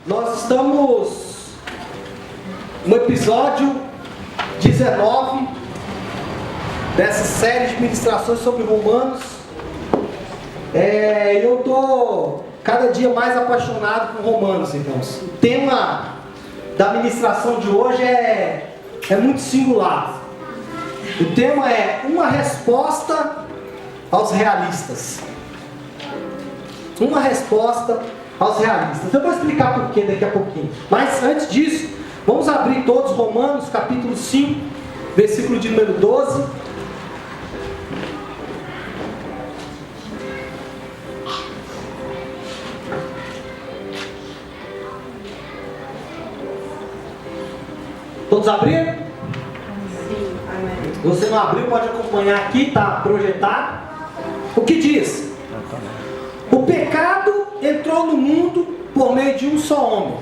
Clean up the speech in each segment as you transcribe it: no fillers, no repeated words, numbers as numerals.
Nós estamos no episódio 19 dessa série de ministrações sobre Romanos. Eu estou cada dia mais apaixonado por Romanos, irmãos. O tema da ministração de hoje é muito singular. O tema é uma resposta aos realistas. Uma resposta aos realistas. Eu vou explicar por quê daqui a pouquinho. Mas antes disso, vamos abrir todos Romanos, capítulo 5, versículo de número 12. Todos abriram? Sim, amém. Você não abriu, pode acompanhar aqui, está projetado. O que diz? O pecado entrou no mundo por meio de um só homem.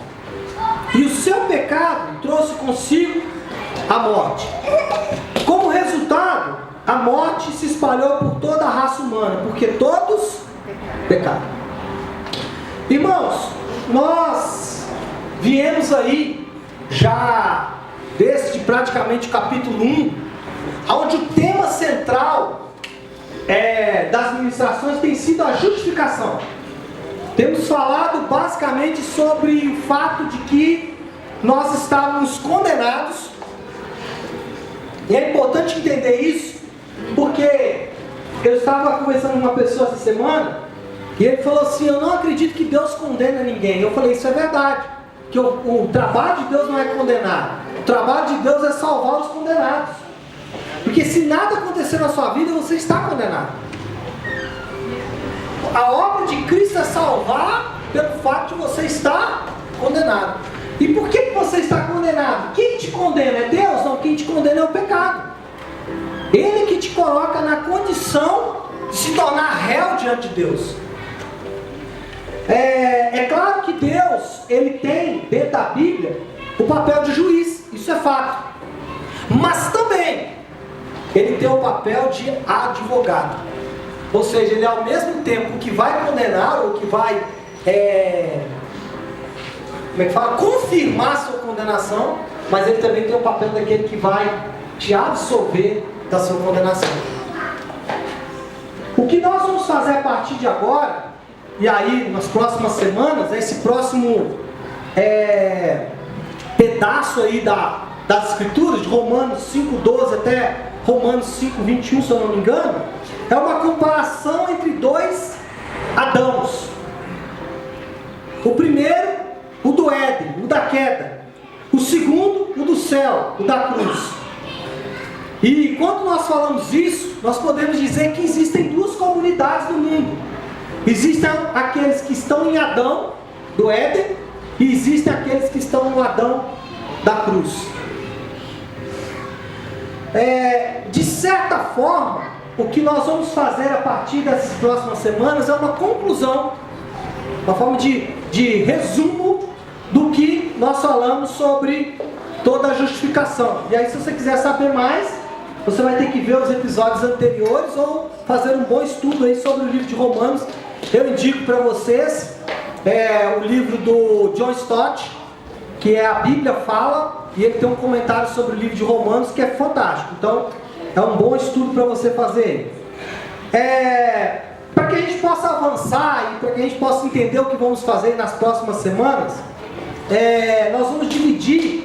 E o seu pecado trouxe consigo a morte. Como resultado, a morte se espalhou por toda a raça humana, porque todos pecaram. Irmãos, nós viemos aí já desde praticamente o capítulo 1, onde o tema central das ministrações tem sido a justificação. Temos falado basicamente sobre o fato de que nós estávamos condenados. E é importante entender isso, porque eu estava conversando com uma pessoa essa semana, e ele falou assim: eu não acredito que Deus condena ninguém. Eu falei: isso é verdade, que o trabalho de Deus não é condenar. O trabalho de Deus é salvar os condenados. Porque se nada acontecer na sua vida, você está condenado. A obra de Cristo é salvar pelo fato de você estar condenado. E por que você está condenado? Quem te condena é Deus? Não, quem te condena é o pecado. Ele que te coloca na condição de se tornar réu diante de Deus. É claro que Deus, ele tem dentro da Bíblia o papel de juiz, isso é fato. Mas também ele tem o papel de advogado. Ou seja, ele ao mesmo tempo que vai condenar, ou que vai confirmar a sua condenação, mas ele também tem o papel daquele que vai te absolver da sua condenação. O que nós vamos fazer a partir de agora, e aí nas próximas semanas, esse próximo pedaço aí das escrituras, de Romanos 5:12 até Romanos 5:21, se eu não me engano, é uma comparação entre dois Adãos. O primeiro, o do Éden, o da queda. O segundo, o do céu, o da cruz. E quando nós falamos isso, nós podemos dizer que existem duas comunidades no mundo. Existem aqueles que estão em Adão, do Éden, e existem aqueles que estão no Adão da cruz. De certa forma, o que nós vamos fazer a partir dessas próximas semanas é uma conclusão, uma forma de resumo do que nós falamos sobre toda a justificação. E aí, se você quiser saber mais, você vai ter que ver os episódios anteriores ou fazer um bom estudo aí sobre o livro de Romanos. Eu indico para vocês o livro do John Stott, que é A Bíblia Fala, e ele tem um comentário sobre o livro de Romanos que é fantástico. Então, é um bom estudo para você fazer. Para que a gente possa avançar e para que a gente possa entender o que vamos fazer nas próximas semanas, nós vamos dividir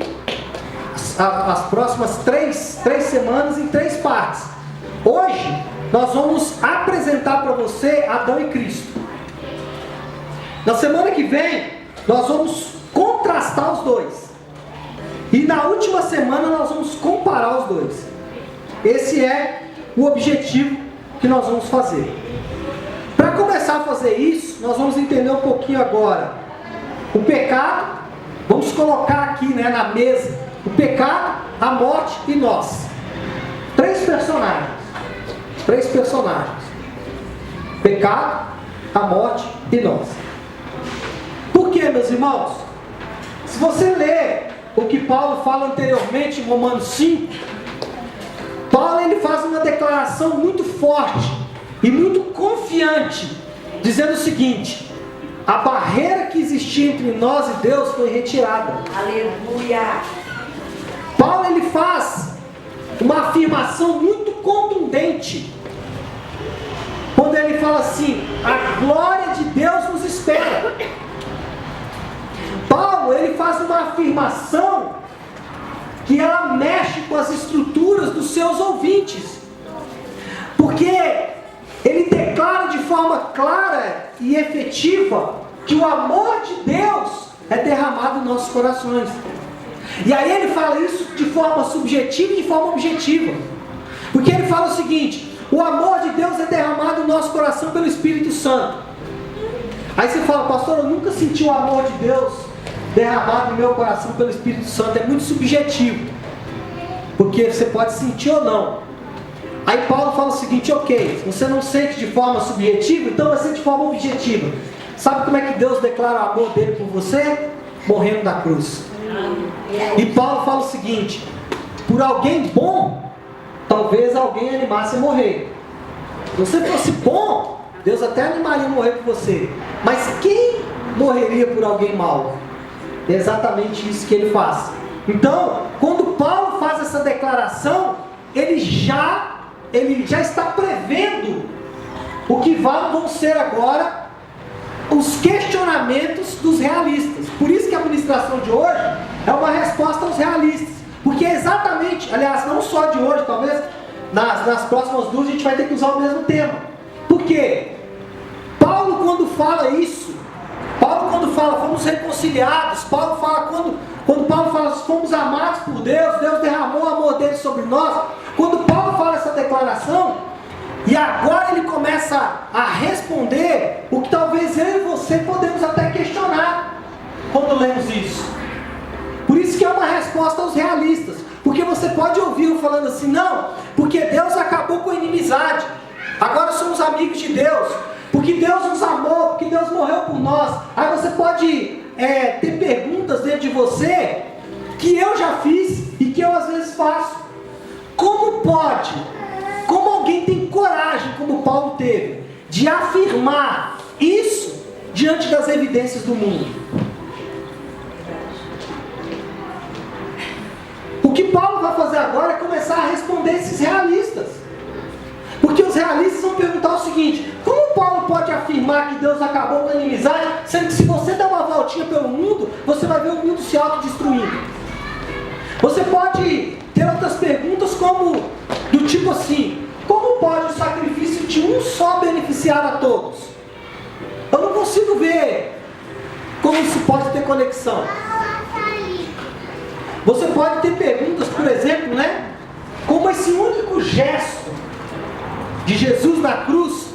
as próximas três semanas em 3 partes. Hoje, nós vamos apresentar para você Adão e Cristo. Na semana que vem, nós vamos contrastar os dois. E na última semana nós vamos comparar os dois. Esse é o objetivo que nós vamos fazer. Para começar a fazer isso, nós vamos entender um pouquinho agora o pecado. Vamos colocar aqui, na mesa o pecado, a morte e nós. 3 personagens. 3 personagens. Pecado, a morte e nós. Por quê, meus irmãos? Se você ler o que Paulo fala anteriormente em Romanos 5, Paulo ele faz uma declaração muito forte e muito confiante, dizendo o seguinte: a barreira que existia existia entre nós e Deus foi retirada. Aleluia. Paulo ele faz uma afirmação muito contundente quando ele fala assim: a glória de Deus nos espera. Paulo ele faz uma afirmação que ela mexe com as estruturas dos seus ouvintes, porque ele declara de forma clara e efetiva que o amor de Deus é derramado em nossos corações. E aí ele fala isso de forma subjetiva e de forma objetiva, porque ele fala o seguinte: o amor de Deus é derramado no nosso coração pelo Espírito Santo. Aí você fala: pastor, eu nunca senti o amor de Deus derramado no meu coração pelo Espírito Santo. É muito subjetivo, porque você pode sentir ou não. Aí Paulo fala o seguinte: ok, você não sente de forma subjetiva, então vai ser de forma objetiva. Sabe como é que Deus declara o amor dele por você? Morrendo na cruz. E Paulo fala o seguinte: por alguém bom, talvez alguém animasse a morrer. Se você fosse bom, Deus até animaria a morrer por você. Mas quem morreria por alguém mau? É exatamente isso que ele faz. Então, quando Paulo faz essa declaração, ele já está prevendo o que vão ser agora os questionamentos dos realistas. Por isso que a ministração de hoje é uma resposta aos realistas, porque é exatamente, aliás, não só de hoje, talvez nas próximas duas a gente vai ter que usar o mesmo tema. Por quê? Paulo, quando fala isso, Paulo quando fala fomos reconciliados, Paulo fala quando Paulo fala fomos amados por Deus, Deus derramou o amor dele sobre nós. Quando Paulo fala essa declaração, e agora ele começa a responder o que talvez eu e você podemos até questionar quando lemos isso. Por isso que é uma resposta aos realistas, porque você pode ouvir eu falando assim: não, porque Deus acabou com a inimizade, agora somos amigos de Deus, porque Deus nos amou, porque Deus morreu por nós. Aí você pode ter perguntas dentro de você que eu já fiz e que eu às vezes faço. Como pode? Como alguém tem coragem, como Paulo teve, de afirmar isso diante das evidências do mundo? O que Paulo vai fazer agora é começar a responder esses realistas. Porque os realistas vão perguntar o seguinte: como Paulo pode afirmar que Deus acabou com a inimizade, sendo que se você der uma voltinha pelo mundo, você vai ver o mundo se autodestruindo? Você pode ter outras perguntas como, do tipo assim: como pode o sacrifício de um só beneficiar a todos? Eu não consigo ver como isso pode ter conexão. Você pode ter perguntas, por exemplo, como esse único gesto de Jesus na cruz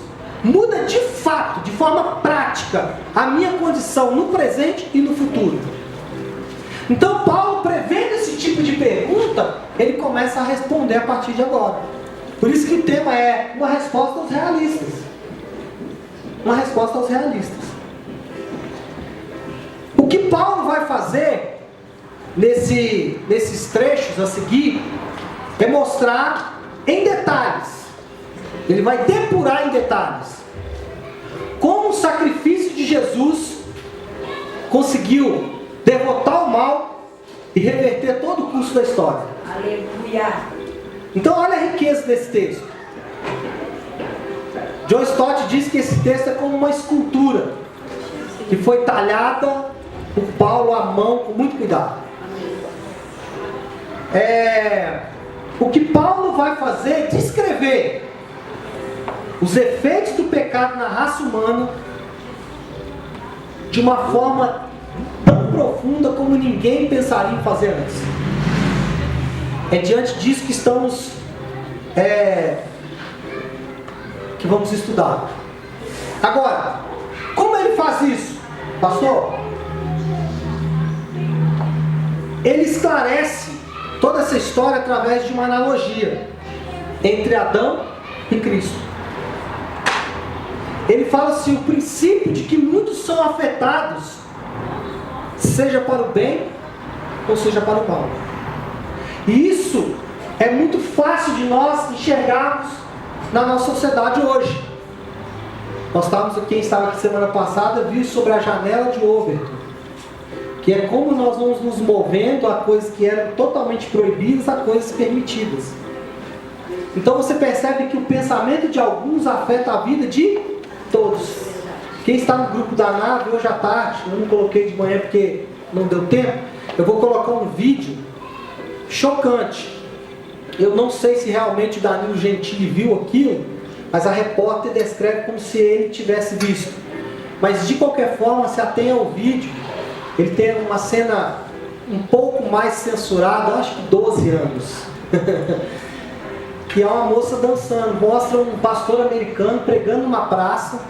muda de fato, de forma prática, a minha condição no presente e no futuro. Então Paulo, prevendo esse tipo de pergunta, ele começa a responder a partir de agora. Por isso que o tema é uma resposta aos realistas. Uma resposta aos realistas. O que Paulo vai fazer nesses trechos a seguir é mostrar em detalhes, ele vai depurar em detalhes como o sacrifício de Jesus conseguiu derrotar o mal e reverter todo o curso da história. Aleluia. Então olha a riqueza desse texto. John Stott diz que esse texto é como uma escultura que foi talhada por Paulo à mão com muito cuidado. O que Paulo vai fazer é descrever os efeitos do pecado na raça humana de uma forma tão profunda como ninguém pensaria em fazer antes. É diante disso que estamos que vamos estudar. Agora, como ele faz isso, pastor? Ele esclarece toda essa história através de uma analogia entre Adão e Cristo. Ele fala assim: o princípio de que muitos são afetados, seja para o bem ou seja para o mal. E isso é muito fácil de nós enxergarmos na nossa sociedade hoje. Quem estava aqui semana passada viu sobre a janela de Overton. que é como nós vamos nos movendo a coisas que eram totalmente proibidas a coisas permitidas. Então você percebe que o pensamento de alguns afeta a vida de todos. Quem está no grupo da nave hoje à tarde, eu não coloquei de manhã porque não deu tempo, eu vou colocar um vídeo chocante. Eu não sei se realmente o Danilo Gentili viu aquilo, mas a repórter descreve como se ele tivesse visto. Mas de qualquer forma, se atenha ao vídeo, ele tem uma cena um pouco mais censurada, acho que 12 anos. Que é uma moça dançando, mostra um pastor americano pregando numa praça,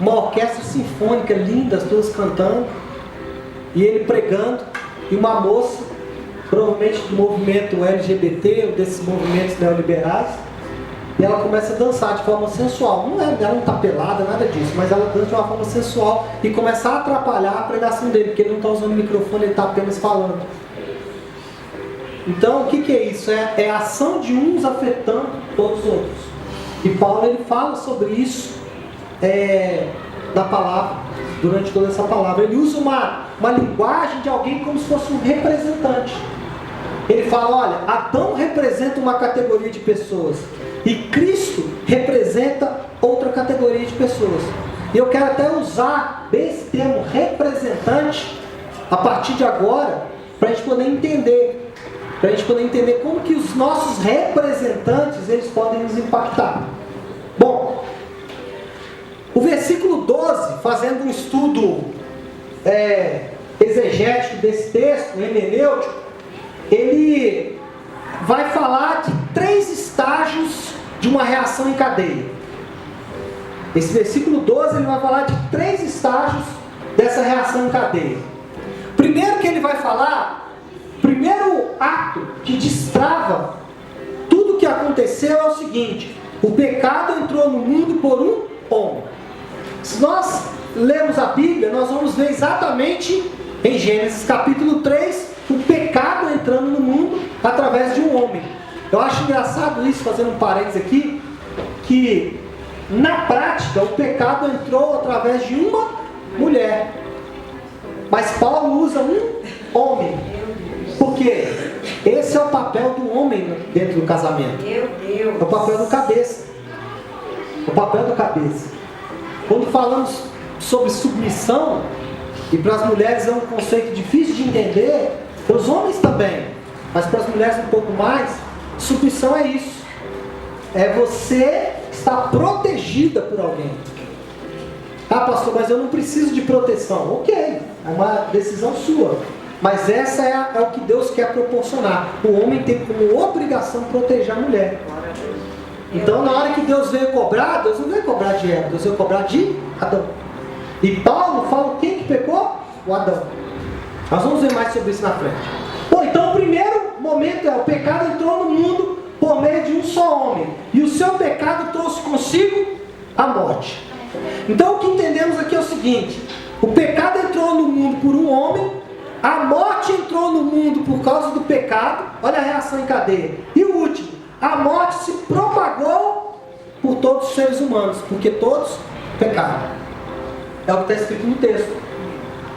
uma orquestra sinfônica linda, as duas cantando, e ele pregando, e uma moça, provavelmente do movimento LGBT, ou desses movimentos neoliberais, e ela começa a dançar de forma sensual. Ela não está pelada, nada disso, mas ela dança de uma forma sensual e começa a atrapalhar a pregação dele, porque ele não está usando o microfone, ele está apenas falando. Então, o que é isso? É a ação de uns afetando todos os outros. E Paulo ele fala sobre isso na palavra, durante toda essa palavra. Ele usa uma linguagem de alguém como se fosse um representante. Ele fala, olha, Adão representa uma categoria de pessoas e Cristo representa outra categoria de pessoas. E eu quero até usar bem esse termo representante a partir de agora, para a gente poder entender. Para a gente poder entender como que os nossos representantes eles podem nos impactar. Bom, o versículo 12, fazendo um estudo exegético desse texto, hermenêutico, ele vai falar de 3 estágios de uma reação em cadeia. Esse versículo 12 ele vai falar de 3 estágios dessa reação em cadeia. Primeiro que ele vai falar, primeiro ato que destrava tudo o que aconteceu é o seguinte: o pecado entrou no mundo por um homem. Se nós lermos a Bíblia, nós vamos ver exatamente em Gênesis capítulo 3, o pecado entrando no mundo através de um homem. Eu acho engraçado isso, fazendo um parênteses aqui, que na prática o pecado entrou através de uma mulher. Mas Paulo usa um homem. Por quê? Esse é o papel do homem dentro do casamento. É o papel do cabeça. O papel do cabeça. Quando falamos sobre submissão, e para as mulheres é um conceito difícil de entender, para os homens também, mas para as mulheres um pouco mais, submissão é isso. É você estar protegida por alguém. Ah, pastor, mas eu não preciso de proteção. Ok, é uma decisão sua. Mas essa é o que Deus quer proporcionar. O homem tem como obrigação proteger a mulher. Então, na hora que Deus veio cobrar, Deus não veio cobrar de Eva, Deus veio cobrar de Adão. E Paulo fala quem que pecou? O Adão. Nós vamos ver mais sobre isso na frente. Bom, então o primeiro momento o pecado entrou no mundo por meio de um só homem. E o seu pecado trouxe consigo a morte. Então o que entendemos aqui é o seguinte: o pecado entrou no mundo por um homem, a morte entrou no mundo por causa do pecado. Olha a reação em cadeia. E o último, a morte se propagou por todos os seres humanos, porque todos pecaram. É o que está escrito no texto.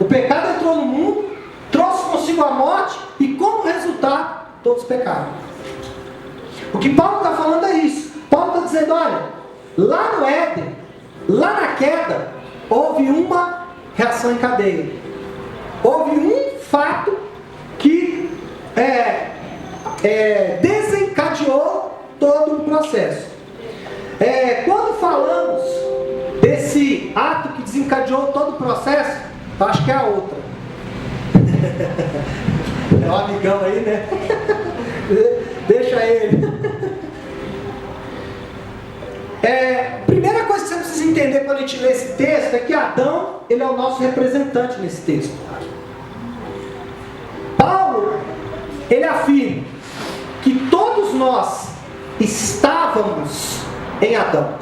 O pecado entrou no mundo, trouxe consigo a morte, e como resultado, todos pecaram. O que Paulo está falando é isso. Paulo está dizendo, olha, lá no Éden, lá na queda, houve uma reação em cadeia. Houve um fato que desencadeou todo o processo. Quando falamos desse ato que desencadeou todo o processo, eu acho que é a outra. É um amigão aí, né? Deixa ele. Primeira coisa que você precisa entender quando a gente lê esse texto é que Adão, ele é o nosso representante nesse texto. Paulo, ele afirma que todos nós estávamos em Adão.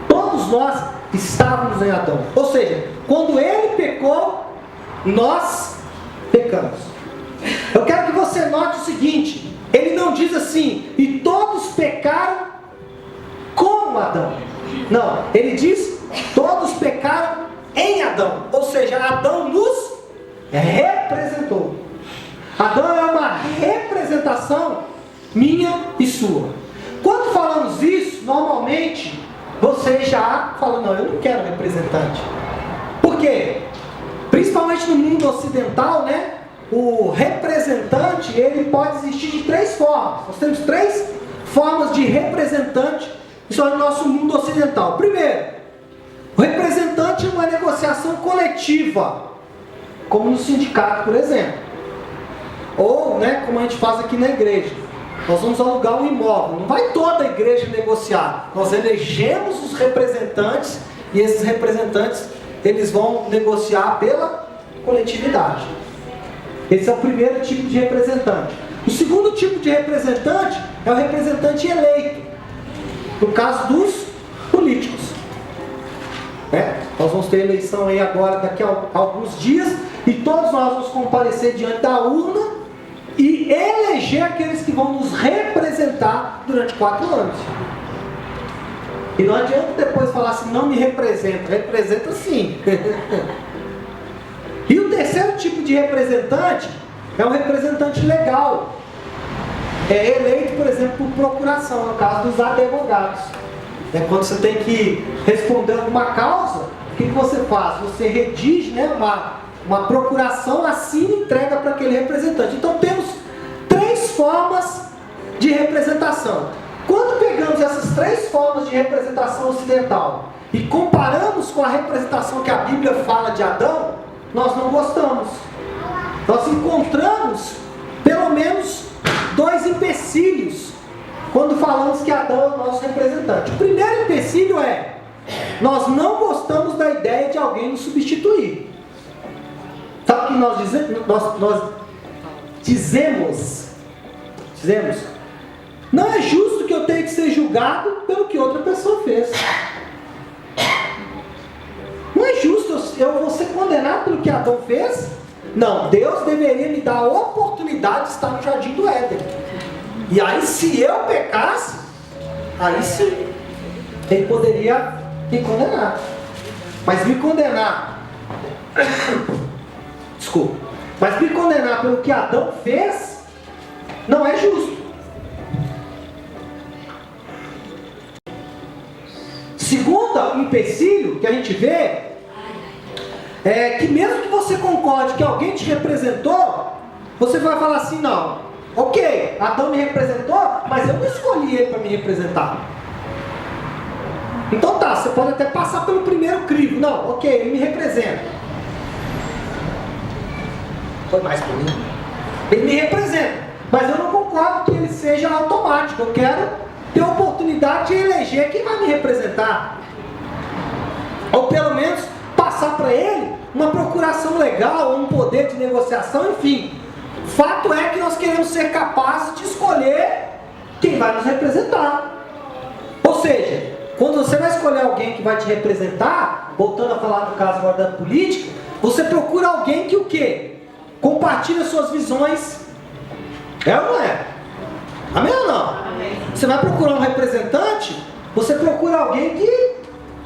Todos nós estávamos em Adão. Ou seja, quando ele pecou, nós pecamos. Eu quero que você note o seguinte: ele não diz assim, e todos pecaram como Adão. Não, ele diz, todos pecaram em Adão. Ou seja, Adão nos representou. Adão é uma representação minha e sua. Quando falamos isso, normalmente você já fala, não, eu não quero representante. Por quê? Principalmente no mundo ocidental, né? O representante, ele pode existir de três formas. Nós temos três formas de representante, isso é no nosso mundo ocidental. Primeiro, o representante é uma negociação coletiva, como no sindicato, por exemplo. Ou, né, como a gente faz aqui na igreja. Nós vamos alugar um imóvel. Não vai toda a igreja negociar. Nós elegemos os representantes e esses representantes, eles vão negociar pela coletividade. Esse é o primeiro tipo de representante. O segundo tipo de representante é o representante eleito. No caso dos políticos. Nós vamos ter eleição aí agora, daqui a alguns dias, e todos nós vamos comparecer diante da urna e eleger aqueles que vão nos representar durante 4 anos. E não adianta depois falar assim, não me representa. Representa sim. E o terceiro tipo de representante é um representante legal. É eleito, por exemplo, por procuração, no caso dos advogados. Quando você tem que responder alguma causa, o que você faz? Você redige, né, uma procuração, assina e entrega para aquele representante. Então temos 3 formas de representação. Quando pegamos essas 3 formas de representação ocidental e comparamos com a representação que a Bíblia fala de Adão, nós não gostamos. Nós encontramos pelo menos 2 empecilhos quando falamos que Adão é o nosso representante. O primeiro empecilho é: nós não gostamos da ideia de alguém nos substituir. Sabe o que nós dizemos? Não é justo que eu tenha que ser julgado pelo que outra pessoa fez. Não é justo eu vou ser condenado pelo que Adão fez? Não, Deus deveria me dar a oportunidade de estar no jardim do Éden. E aí, se eu pecasse, aí sim, Ele poderia me condenar. Mas me condenar, desculpa, mas me condenar pelo que Adão fez, não é justo. Segundo empecilho que a gente vê, é que mesmo que você concorde que alguém te representou, você vai falar assim, não, ok, Adão me representou, mas eu não escolhi ele para me representar. Então tá, você pode até passar pelo primeiro crivo, não, ok, ele me representa. Foi mais por mim. Ele me representa, mas eu não concordo que ele seja automático, eu quero ter a oportunidade de eleger quem vai me representar. Ou pelo menos passar para ele uma procuração legal, um poder de negociação, enfim. Fato é que nós queremos ser capazes de escolher quem vai nos representar. Ou seja, quando você vai escolher alguém que vai te representar, voltando a falar no caso agora da política, você procura alguém que o quê? Compartilha suas visões. É ou não é? Amém ou não? Amém. Você vai procurar um representante, você procura alguém que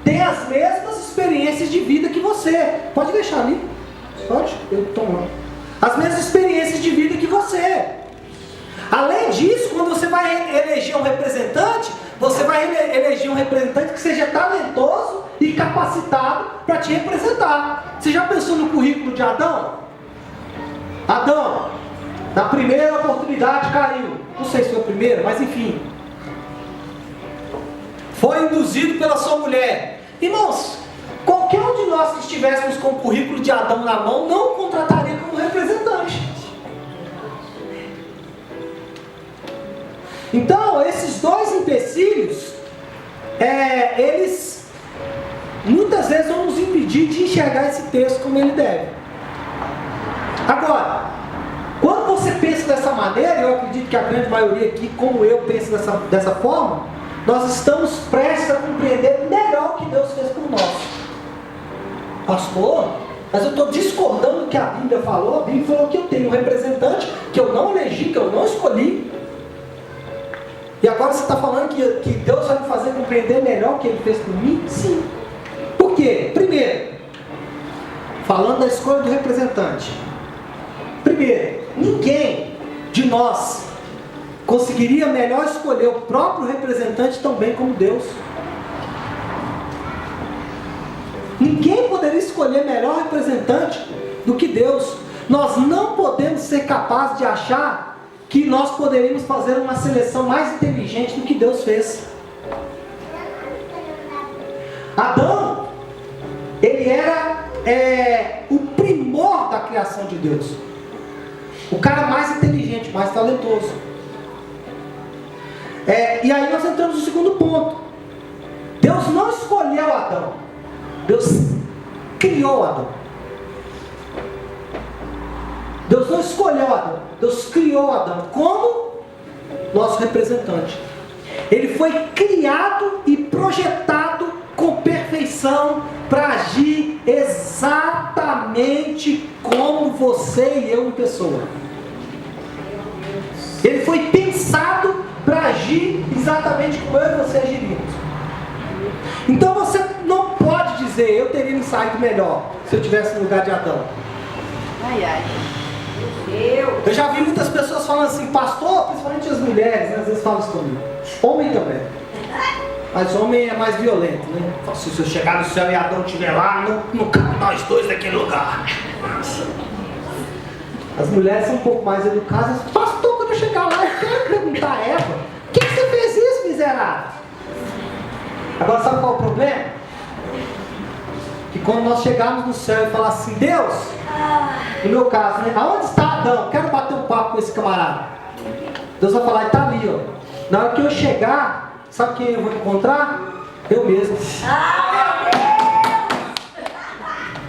tem as mesmas experiências de vida que você. Pode deixar ali. Pode? Eu tomo. As mesmas experiências de vida que você. Além disso, quando você vai eleger um representante, você vai eleger um representante que seja talentoso e capacitado para te representar. Você já pensou no currículo de Adão? Adão, na primeira oportunidade caiu. Não sei se foi a primeira, mas enfim. Foi induzido pela sua mulher. Irmãos, qualquer um de nós que estivéssemos com o currículo de Adão na mão, não o contrataria como representante. Então, esses 2 empecilhos, eles muitas vezes vão nos impedir de enxergar esse texto como ele deve. Agora, quando você pensa dessa maneira, eu acredito que a grande maioria aqui, como eu, pensa dessa forma, nós estamos prestes a compreender melhor o que Deus fez por nós. Pastor, mas eu estou discordando do que a Bíblia falou. A Bíblia falou que eu tenho um representante que eu não elegi, que eu não escolhi. E agora você está falando que Deus vai me fazer compreender melhor o que Ele fez por mim? Sim. Por quê? Primeiro, falando da escolha do representante, Primeiro, ninguém de nós conseguiria melhor escolher o próprio representante tão bem como Deus. Ninguém poderia escolher melhor representante do que Deus. Nós não podemos ser capazes de achar que nós poderíamos fazer uma seleção mais inteligente do que Deus fez. Adão, ele era o primor da criação de Deus. O cara mais inteligente, mais talentoso. E aí nós entramos no segundo ponto. Deus não escolheu Adão. Deus criou Adão. Deus não escolheu Adão. Deus criou Adão como nosso representante. Ele foi criado e projetado com perfeição para agir exatamente como você e eu em pessoa. Ele foi pensado para agir exatamente como eu e você agiríamos. Então você não pode dizer, eu teria me saído melhor se eu tivesse no lugar de Adão. Ai, ai. Eu já vi muitas pessoas falando assim, pastor, principalmente as mulheres, né, às vezes falam isso comigo. Homem também. Mas homem é mais violento, né? Se eu chegar no céu e Adão estiver lá, não cabe nós dois naquele lugar. As mulheres são um pouco mais educadas. Pastor, quando eu chegar lá, eu quero perguntar a Eva, por que você fez isso, miserável? Agora sabe qual é o problema? Que quando nós chegarmos no céu e falar assim, Deus, no meu caso, né? Aonde está Adão? Quero bater um papo com esse camarada. Deus vai falar, está ali, ó. Na hora que eu chegar, sabe quem eu vou encontrar? Eu mesmo.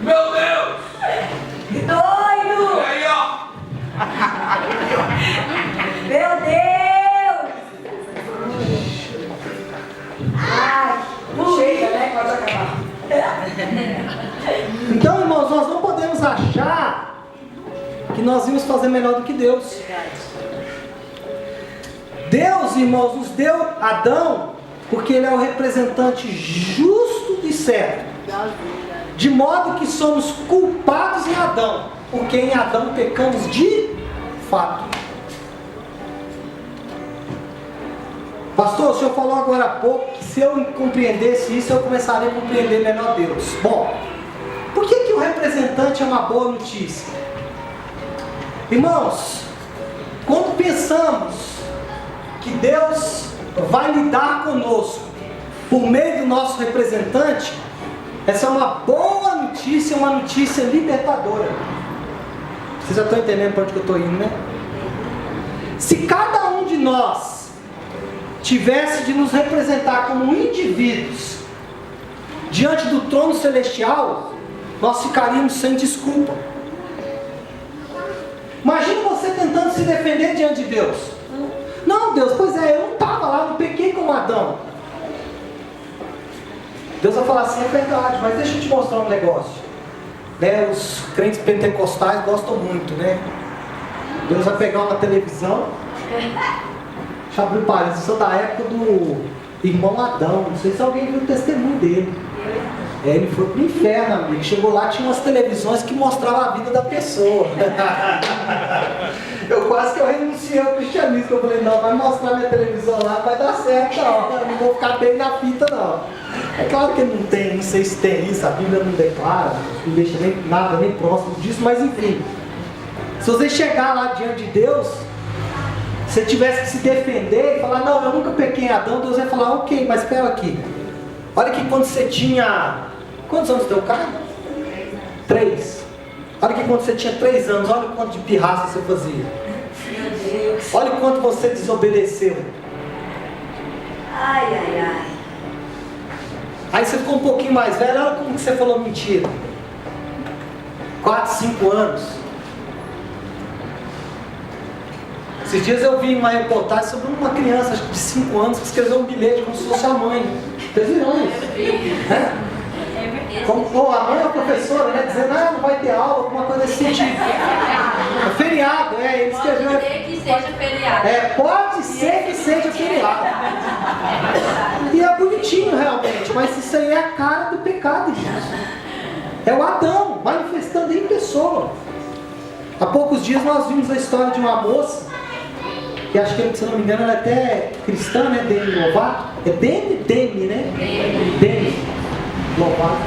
Meu Deus! Doido! E aí, ó! Meu Deus! Ai, chega, né? Pode acabar. Então, irmãos, nós não podemos achar que nós íamos fazer melhor do que Deus. Deus, irmãos, nos deu Adão porque ele é o representante justo e certo. De modo que somos culpados em Adão, porque em Adão pecamos de fato. Pastor, o senhor falou agora há pouco que se eu compreendesse isso, eu começaria a compreender melhor Deus. Bom, por que o representante é uma boa notícia? Irmãos, quando pensamos que Deus vai lidar conosco por meio do nosso representante, essa é uma boa notícia, uma notícia libertadora. Vocês já estão entendendo para onde que eu estou indo, né? Se cada um de nós tivesse de nos representar como indivíduos diante do trono celestial, nós ficaríamos sem desculpa. Imagina você tentando se defender diante de Deus. Não, Deus, pois é, eu não estava lá, não pequei como Adão. Deus vai falar assim, é verdade, mas deixa eu te mostrar um negócio. Né, os crentes pentecostais gostam muito, né? Deus vai pegar uma televisão. Deixa eu abrir o parênteses, eu sou da época do irmão Adão. Não sei se alguém viu o testemunho dele. Ele foi pro inferno, amigo. Chegou lá, tinha umas televisões que mostravam a vida da pessoa. Eu quase que eu renunciei ao cristianismo. Eu falei, não, vai mostrar minha televisão lá, vai dar certo, não. Eu não vou ficar bem na fita, não. É claro que não tem, não sei se tem isso, a Bíblia não declara, não deixa nem nada, nem próximo disso, mas enfim. Se você chegar lá diante de Deus, se você tivesse que se defender e falar, não, eu nunca pequei em Adão, Deus vai falar, ok, mas espera aqui. Olha que quando você tinha... Quantos anos teu cara? 3. Olha que quando você tinha 3 anos, olha o quanto de pirraça você fazia. Olha o quanto você desobedeceu. Ai, ai, ai. Aí você ficou um pouquinho mais velho, olha como que você falou mentira. 4, 5 anos. Esses dias eu vi uma reportagem sobre uma criança acho que de 5 anos que escreveu um bilhete como se fosse a mãe. Vocês viram isso? Como, a mãe é a professora, né? Dizendo, não vai ter aula, alguma coisa desse sentido. É feriado, ele escreveu. Pode ser que seja feriado. Pode ser que seja feriado. E é bonitinho realmente, mas isso aí é a cara do pecado, gente. É o Adão manifestando em pessoa. Há poucos dias nós vimos a história de uma moça, que acho que, se eu não me engano, ela é até cristã, né? Demi Lovato. É Demi, né? Demi Lovato.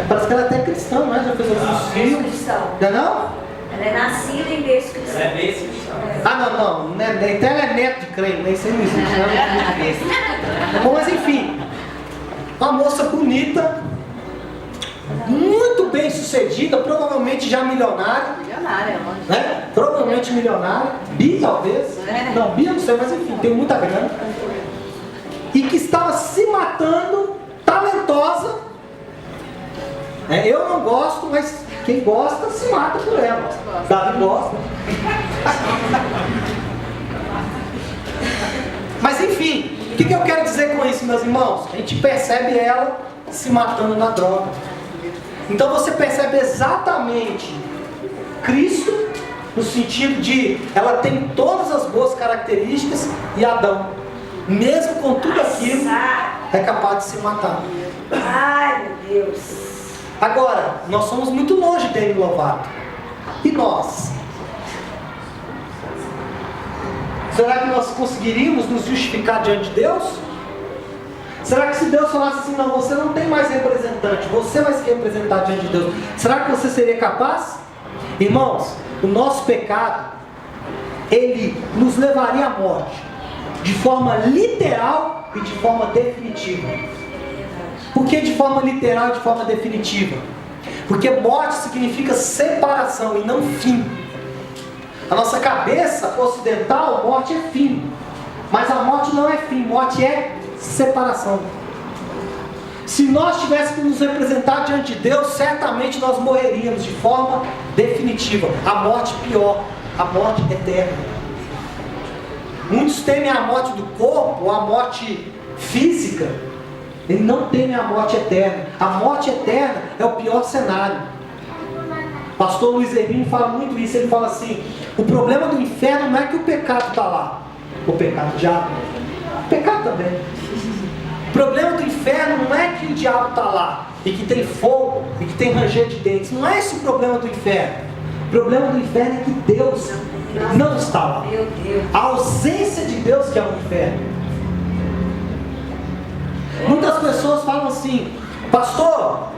Parece que ela é até cristã, não é? Já fez alguns filmes. Já não? Ela é nascida em berço cristão. Ela é bem cristã. Ah, não. Então ela é neto de crente, né? Isso aí não existe, não. Bom, mas enfim. Uma moça bonita, muito bem sucedida, provavelmente já milionária. Milionária, lógico. Né? Provavelmente milionária. Bi, talvez. Não, Bi eu não sei, mas enfim, tem muita grana. E que estava se matando, talentosa. Eu não gosto, mas quem gosta se mata por ela. Davi gosta. Mas enfim, o que eu quero dizer com isso, meus irmãos? A gente percebe ela se matando na droga. Então você percebe exatamente Cristo, no sentido de ela tem todas as boas características, e Adão, mesmo com tudo aquilo, é capaz de se matar. Ai, meu Deus. Agora, nós somos muito longe dele, Lovato. E nós? Será que nós conseguiríamos nos justificar diante de Deus? Será que se Deus falasse assim, não, você não tem mais representante, você vai se representar diante de Deus, será que você seria capaz? Irmãos, o nosso pecado, ele nos levaria à morte, de forma literal e de forma definitiva. Por que de forma literal e de forma definitiva? Porque morte significa separação e não fim. A nossa cabeça ocidental, morte é fim. Mas a morte não é fim, morte é separação. Se nós tivéssemos que nos representar diante de Deus, certamente nós morreríamos de forma definitiva. A morte pior, a morte eterna. Muitos temem a morte do corpo, ou a morte física. Ele não teme a morte eterna. A morte eterna é o pior cenário. Pastor Luiz Hermínio fala muito isso. Ele fala assim: o problema do inferno não é que o pecado está lá. O pecado do diabo. O pecado também. O problema do inferno não é que o diabo está lá e que tem fogo e que tem ranger de dentes. Não é esse o problema do inferno. O problema do inferno é que Deus não está lá. A ausência de Deus que é o inferno. Muitas pessoas falam assim: pastor,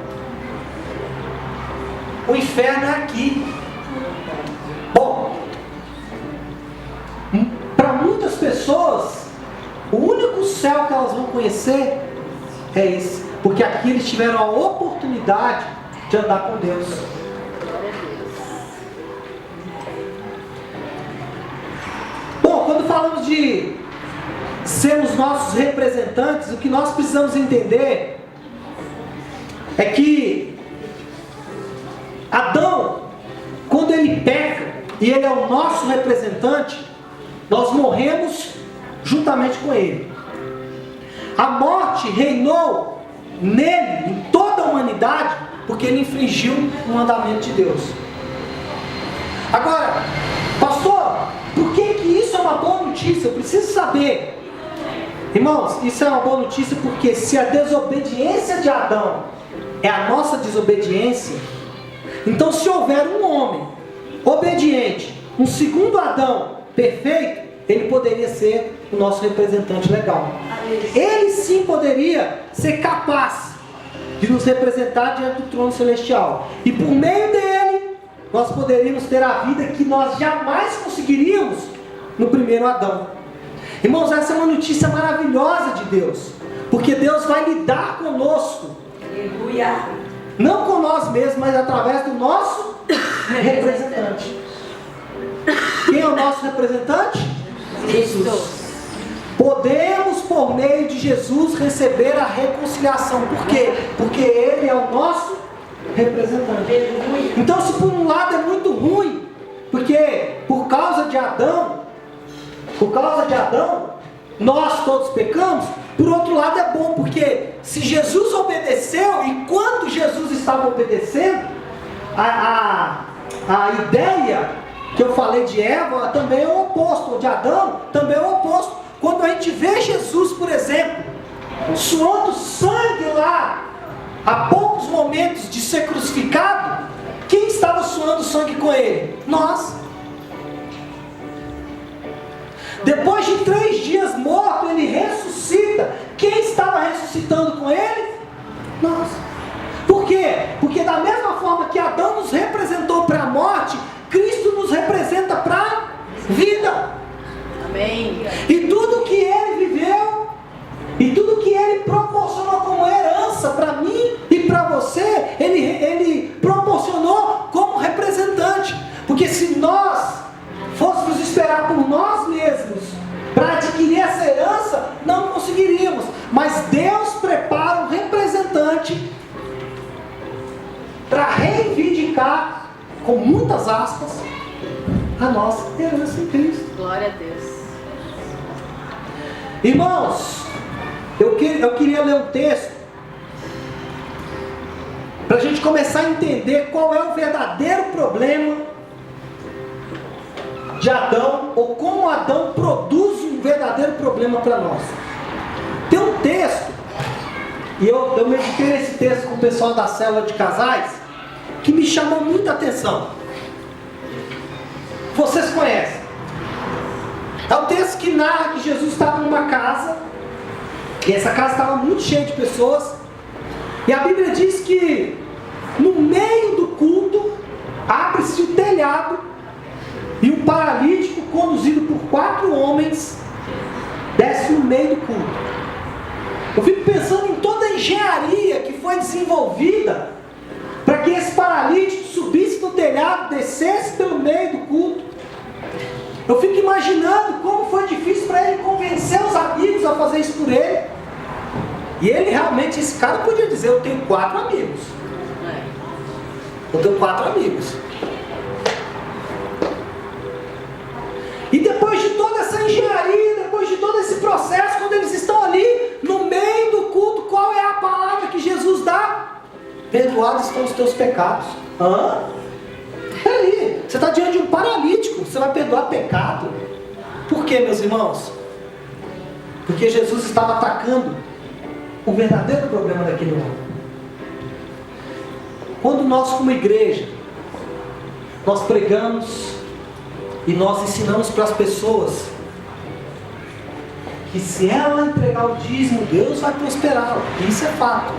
o inferno é aqui. Bom, para muitas pessoas, o único céu que elas vão conhecer é esse, porque aqui eles tiveram a oportunidade de andar com Deus. Bom, quando falamos de sermos nossos representantes, o que nós precisamos entender é que Adão, quando ele peca e ele é o nosso representante, nós morremos juntamente com ele. A morte reinou nele, em toda a humanidade, porque ele infringiu o mandamento de Deus. Agora, pastor, por que isso é uma boa notícia? Eu preciso saber. Irmãos, isso é uma boa notícia porque se a desobediência de Adão é a nossa desobediência, então se houver um homem obediente, um segundo Adão perfeito, ele poderia ser o nosso representante legal. Ele sim poderia ser capaz de nos representar diante do trono celestial. E por meio dele, nós poderíamos ter a vida que nós jamais conseguiríamos no primeiro Adão. Irmãos, essa é uma notícia maravilhosa de Deus, porque Deus vai lidar conosco. Aleluia. Não com nós mesmos, mas através do nosso representante. Quem é o nosso representante? Jesus. Podemos, por meio de Jesus, receber a reconciliação. Por quê? Porque Ele é o nosso representante. Então, se por um lado é muito ruim, porque por causa de Adão, nós todos pecamos, por outro lado é bom, porque se Jesus obedeceu, e quando Jesus estava obedecendo, a ideia que eu falei de Eva também é o oposto, ou de Adão também é o oposto. Quando a gente vê Jesus, por exemplo, suando sangue lá, a poucos momentos de ser crucificado, quem estava suando sangue com ele? Nós. Depois de 3 dias morto, ele ressuscita. Quem estava ressuscitando com ele? Nós. Por quê? Porque da mesma forma que Adão nos representou para a morte, Cristo nos representa para a vida. Amém. E tudo que ele viveu, e tudo que ele proporcionou como herança para mim e para você, ele proporcionou como representante. Porque se nós fôssemos esperar por nós mesmos para adquirir essa herança, não conseguiríamos. Mas Deus prepara um representante para reivindicar, com muitas aspas, a nossa herança em Cristo. Glória a Deus. Irmãos, eu queria ler um texto para a gente começar a entender qual é o verdadeiro problema de Adão, ou como Adão produz um verdadeiro problema para nós. Tem um texto, e eu meditei nesse texto com o pessoal da célula de casais, que me chamou muita atenção. Vocês conhecem? É o texto que narra que Jesus estava numa casa, e essa casa estava muito cheia de pessoas, e a Bíblia diz que no meio do culto abre-se o telhado, e um paralítico conduzido por 4 homens desce no meio do culto. Eu fico pensando em toda a engenharia que foi desenvolvida para que esse paralítico subisse no telhado, descesse pelo meio do culto. Eu fico imaginando como foi difícil para ele convencer os amigos a fazer isso por ele. E ele realmente, esse cara podia dizer: eu tenho 4 amigos. Eu tenho 4 amigos. E depois de toda essa engenharia, depois de todo esse processo, quando eles estão ali no meio do culto, qual é a palavra que Jesus dá? Perdoados estão os teus pecados. Peraí, você está diante de um paralítico, você vai perdoar pecado? Por quê, meus irmãos? Porque Jesus estava atacando o verdadeiro problema daquele homem. Quando nós, como igreja, nós pregamos e nós ensinamos para as pessoas que se ela entregar o dízimo, Deus vai prosperá-la. Isso é fato.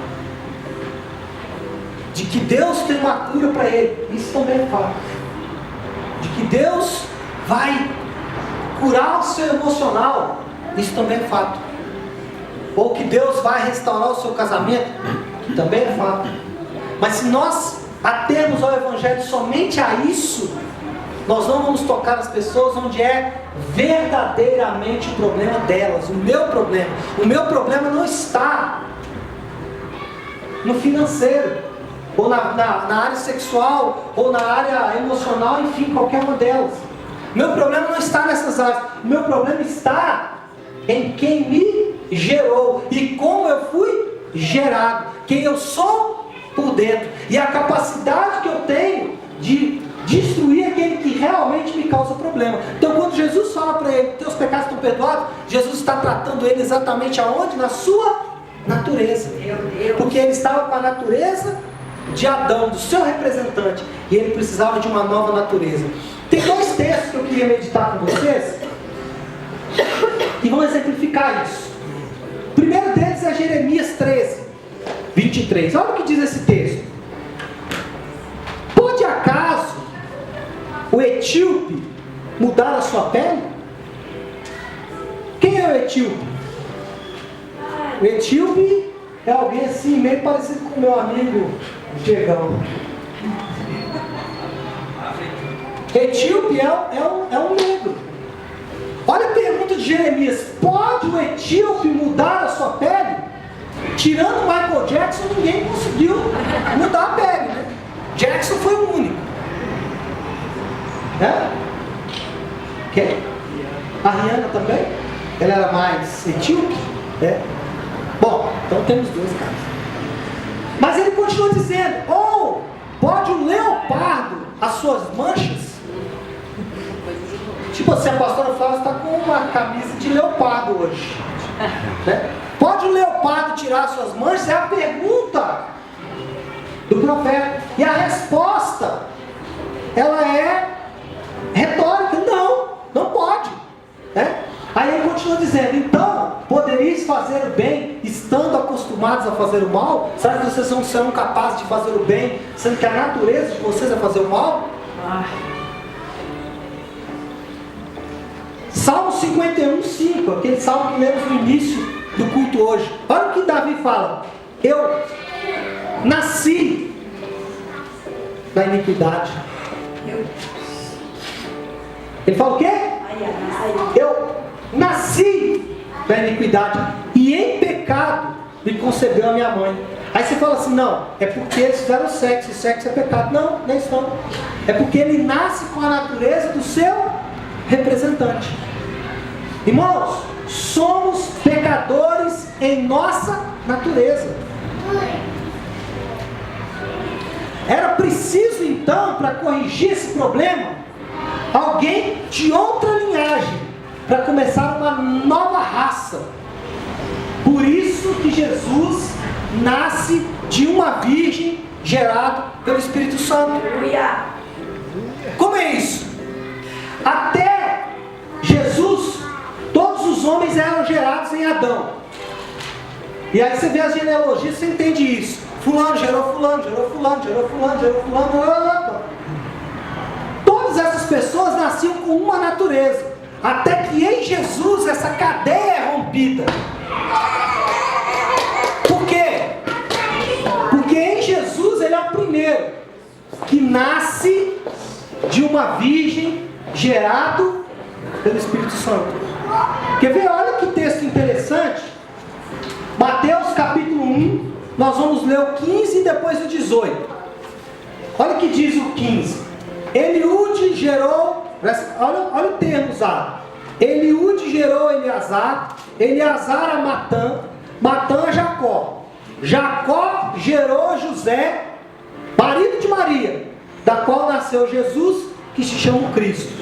De que Deus tem uma cura para ele, isso também é fato. De que Deus vai curar o seu emocional, isso também é fato. Ou que Deus vai restaurar o seu casamento, que também é fato. Mas se nós atermos ao Evangelho somente a isso, nós não vamos tocar as pessoas onde é verdadeiramente o problema delas, o meu problema. O meu problema não está no financeiro, ou na área sexual, ou na área emocional, enfim, qualquer uma delas. Meu problema não está nessas áreas. O meu problema está em quem me gerou e como eu fui gerado, quem eu sou por dentro, e a capacidade que eu tenho de destruir aquele que realmente me causa problema. Então, quando Jesus fala para ele: teus pecados estão perdoados, Jesus está tratando ele exatamente aonde? Na sua natureza. Porque ele estava com a natureza de Adão, do seu representante, e ele precisava de uma nova natureza. Tem 2 textos que eu queria meditar com vocês que vão exemplificar isso. O primeiro deles é Jeremias 13, 23. Olha o que diz esse texto: pode acaso o etíope mudar a sua pele? Quem é o etíope? O etíope é alguém assim, meio parecido com o meu amigo Diegão. Etíope é um negro. Olha a pergunta de Jeremias: pode o etíope mudar a sua pele? Tirando Michael Jackson, ninguém conseguiu mudar a pele, né? Jackson foi o único. Quem? A Rihanna também? Ela era mais etíope? Bom, então temos 2 casos. Mas ele continua dizendo: ou pode o leopardo as suas manchas? Tipo assim, a pastora Flávia está com uma camisa de leopardo hoje, né? Pode o leopardo tirar as suas manchas? É a pergunta do profeta. E a resposta ela é retórica. Não pode. Né? Aí ele continua dizendo, então, poderíeis fazer o bem, estando acostumados a fazer o mal? Será que vocês não serão capazes de fazer o bem, sendo que a natureza de vocês é fazer o mal? Salmo 51:5, aquele salmo que lemos no início do culto hoje. Olha o que Davi fala: eu nasci na iniquidade. Ele fala o quê? Eu nasci na iniquidade e em pecado me concebeu a minha mãe. Aí você fala assim, não, é porque eles fizeram sexo, e sexo é pecado. Não, não é isso não. É porque ele nasce com a natureza do seu representante. Irmãos, somos pecadores em nossa natureza. Era preciso então, para corrigir esse problema, alguém de outra linhagem, para começar uma nova raça. Por isso que Jesus nasce de uma virgem gerado pelo Espírito Santo. Como é isso? Até Jesus, todos os homens eram gerados em Adão. E aí você vê as genealogias, você entende isso. Fulano gerou fulano, gerou fulano, gerou fulano, gerou fulano. Todas essas pessoas nasciam com uma natureza. Até que em Jesus essa cadeia é rompida. Por quê? Porque em Jesus ele é o primeiro que nasce de uma virgem gerado pelo Espírito Santo. Quer ver? Olha que texto interessante. Mateus capítulo 1, nós vamos ler o 15 e depois o 18. Olha o que diz o 15. Eliúde gerou, olha o termo usado. Eliúde gerou Eleazar, Eleazar a Matã, Matã a Jacó. Jacó gerou José, marido de Maria, da qual nasceu Jesus, que se chama Cristo.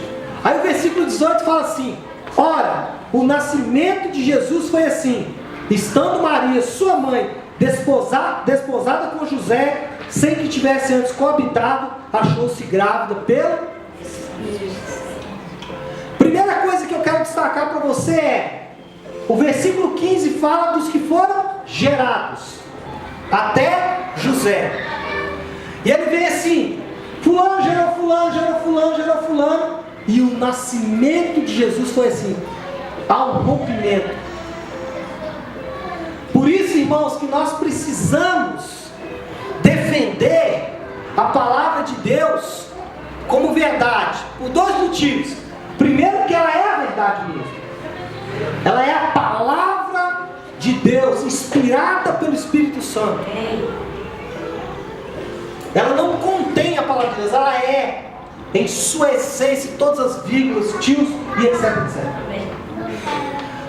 Aí o versículo 18 fala assim: ora, o nascimento de Jesus foi assim: estando Maria, sua mãe, desposada com José, sem que tivesse antes coabitado, achou-se grávida pelo Espírito. Primeira coisa que eu quero destacar para você é: o versículo 15 fala dos que foram gerados, até José. E ele vem assim: fulano gerou fulano, gerou fulano, gerou fulano. E o nascimento de Jesus foi assim: há um rompimento. Por isso, irmãos, que nós precisamos defender a palavra de Deus como verdade, por dois motivos. Primeiro, que ela é a verdade mesmo. Ela é a palavra de Deus, inspirada pelo Espírito Santo. Ela não contém a palavra de Deus, ela é, em sua essência, todas as vírgulas, tios e etc, etc.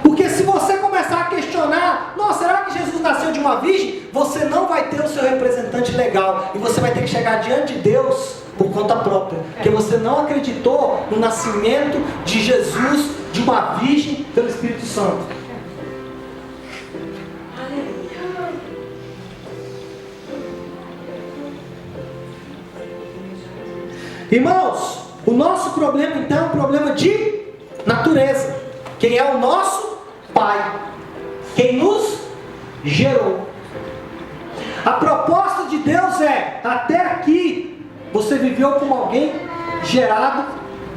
Porque se você começar a questionar, nossa, será que Jesus nasceu de uma virgem? Você não vai ter o seu representante legal. E você vai ter que chegar diante de Deus por conta própria. Porque você não acreditou no nascimento de Jesus, de uma virgem, pelo Espírito Santo. Irmãos, o nosso problema então é um problema de natureza. Quem é o nosso Pai? Quem nos gerou? A proposta de Deus é: até aqui você viveu como alguém gerado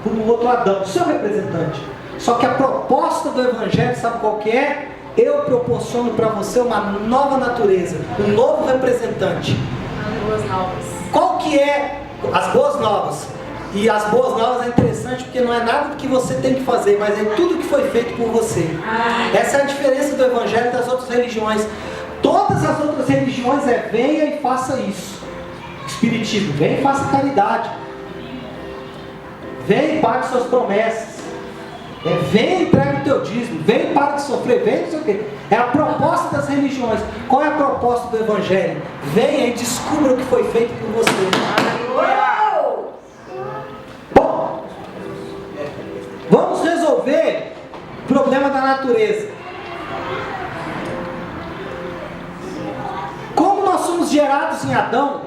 por um outro Adão, seu representante. Só que a proposta do Evangelho, sabe qual que é? Eu proporciono para você uma nova natureza, um novo representante. As boas novas. Qual que é as boas novas? E as boas novas é interessante porque não é nada do que você tem que fazer, mas é tudo que foi feito por você. Essa é a diferença do Evangelho das outras religiões. Todas as outras religiões é: venha e faça isso. Espiritismo, venha e faça caridade. Venha e pague suas promessas. Venha e entregue o teu dízimo. Venha e pare de sofrer. Venha e não sei o quê. É a proposta das religiões. Qual é a proposta do Evangelho? Venha e descubra o que foi feito por você. Bom, vamos resolver o problema da natureza. Como nós somos gerados em Adão,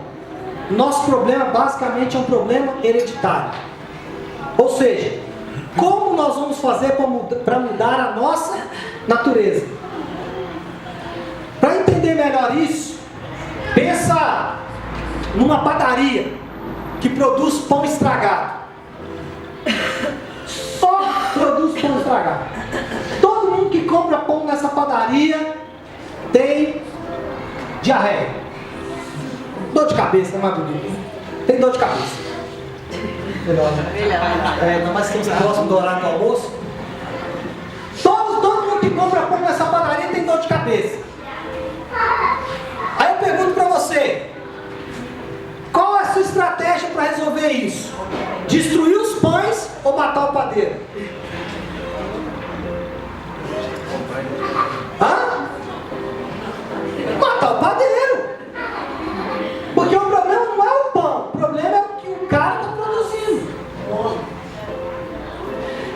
nosso problema basicamente é um problema hereditário. Ou seja, como nós vamos fazer para mudar a nossa natureza? Para entender melhor isso, pensa numa padaria que produz pão estragado. Só produz pão estragado. Todo mundo que compra pão nessa padaria tem diarreia. Dor de cabeça, né, Madurinho? Tem dor de cabeça. Melhor, né? Ainda mais que estamos próximos do horário do almoço. Todo mundo que compra pão nessa padaria tem dor de cabeça. Aí eu pergunto para você, qual é a sua estratégia para resolver isso? Destruir os pães ou matar o padeiro? Hã? Matar o padeiro. Porque o problema não é o pão, o problema é o que o cara está produzindo.